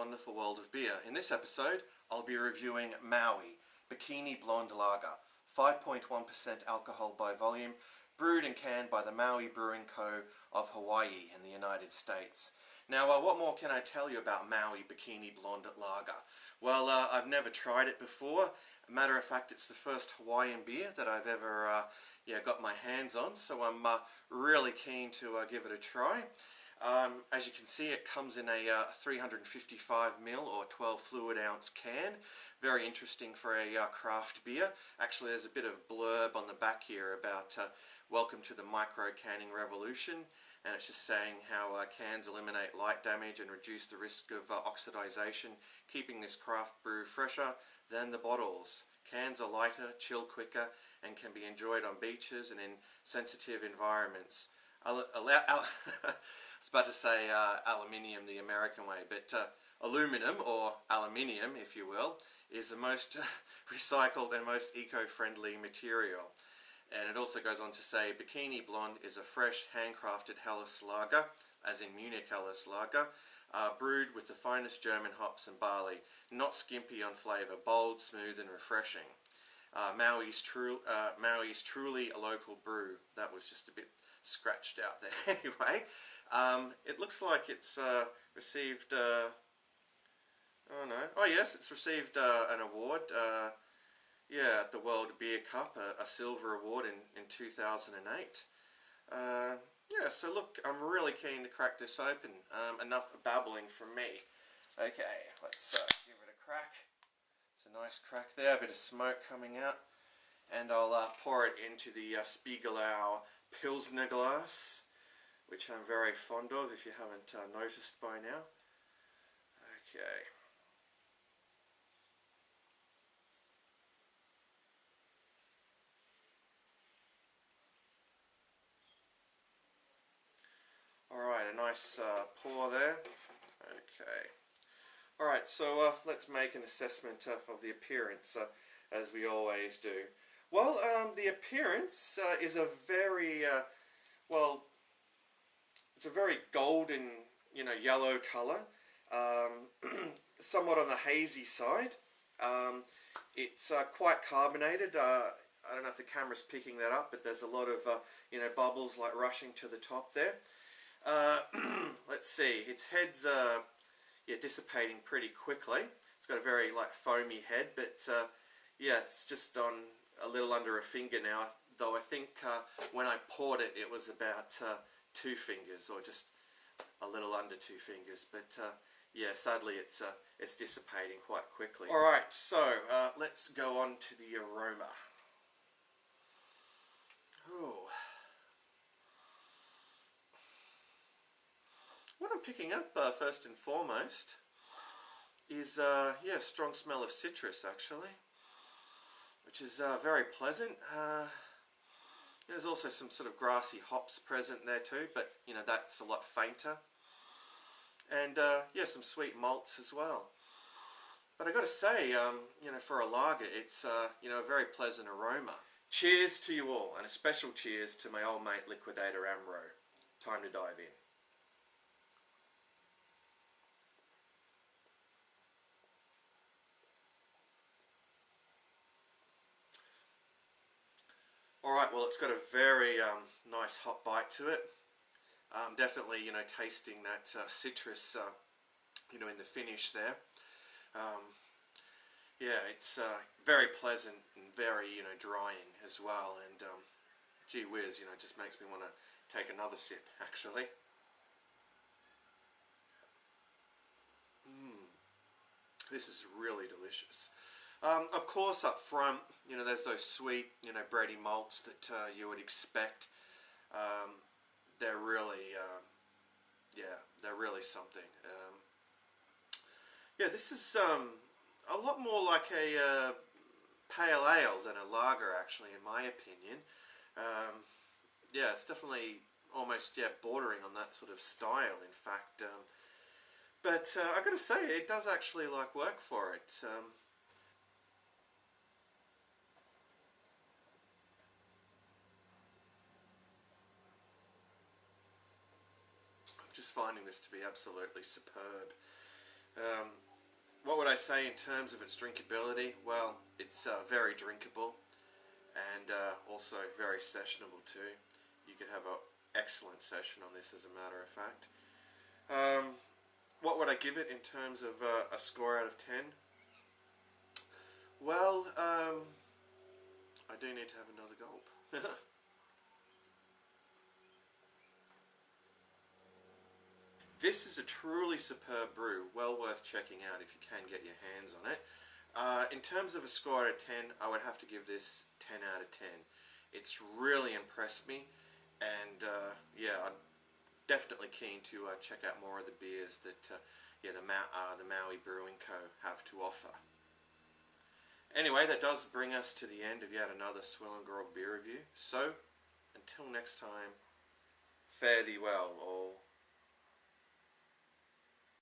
wonderful world of beer. In this episode, I'll be reviewing Maui Bikini Blonde Lager, 5.1% alcohol by volume, brewed and canned by the Maui Brewing Co. of Hawaii in the United States. Now, what more can I tell you about Maui Bikini Blonde Lager? Well, I've never tried it before. Matter of fact, it's the first Hawaiian beer that I've ever got my hands on, so I'm really keen to give it a try. As you can see, it comes in a 355ml or 12 fluid ounce can. Very interesting for a craft beer. Actually, there's a bit of blurb on the back here about welcome to the micro canning revolution, and it's just saying how cans eliminate light damage and reduce the risk of oxidization, keeping this craft brew fresher than the bottles. Cans are lighter, chill quicker, and can be enjoyed on beaches and in sensitive environments. I was about to say aluminium the American way, but aluminum, or aluminium if you will, is the most recycled and most eco-friendly material. And it also goes on to say Bikini Blonde is a fresh handcrafted Helles lager, as in Munich Helles lager, brewed with the finest German hops and barley, not skimpy on flavour, bold, smooth and refreshing. Maui's truly a local brew. That was just a bit scratched out there. Anyway, it looks like it's received it's received an award at the World Beer Cup, a silver award in 2008. So look, I'm really keen to crack this open. Enough babbling from me. Okay, let's give it a crack. It's a nice crack there, a bit of smoke coming out, and I'll pour it into the Spiegelau Pilsner glass, which I'm very fond of if you haven't noticed by now. Okay. Alright, a nice pour there. Okay. Alright, so let's make an assessment of the appearance, as we always do. Well, the appearance is a very, it's a very golden, yellow colour, somewhat on the hazy side. It's quite carbonated. I don't know if the camera's picking that up, but there's a lot of, bubbles like rushing to the top there. Let's see, its head's dissipating pretty quickly. It's got a very foamy head, but it's just on a little under a finger now, though I think when I poured it, it was about 2 fingers, or just a little under 2 fingers, but sadly it's dissipating quite quickly. Alright, so let's go on to the aroma. Ooh. What I'm picking up first and foremost is a strong smell of citrus, actually, which is very pleasant. There's also some sort of grassy hops present there too, but that's a lot fainter. And some sweet malts as well. But I got to say, for a lager, it's a very pleasant aroma. Cheers to you all, and a special cheers to my old mate Liquidator Amro. Time to dive in. Alright, well, it's got a very nice hot bite to it. Definitely, tasting that citrus, in the finish there. It's very pleasant and very, drying as well. And gee whiz, it just makes me want to take another sip, actually. This is really delicious. Of course, up front, there's those sweet, bready malts that you would expect. They're really, they're really something. This is a lot more like a pale ale than a lager, actually, in my opinion. It's definitely almost bordering on that sort of style, in fact. But I've got to say, it does actually work for it. Just finding this to be absolutely superb. What would I say in terms of its drinkability? Well, it's very drinkable and also very sessionable too. You could have an excellent session on this, as a matter of fact. What would I give it in terms of a score out of 10? Well, I do need to have another gulp. This is a truly superb brew, well worth checking out if you can get your hands on it. In terms of a score out of 10, I would have to give this 10 out of 10. It's really impressed me, and yeah, I'm definitely keen to check out more of the beers that yeah, the Maui Brewing Co. have to offer. Anyway, that does bring us to the end of yet another SwillinGrog beer review. So, until next time, fare thee well, or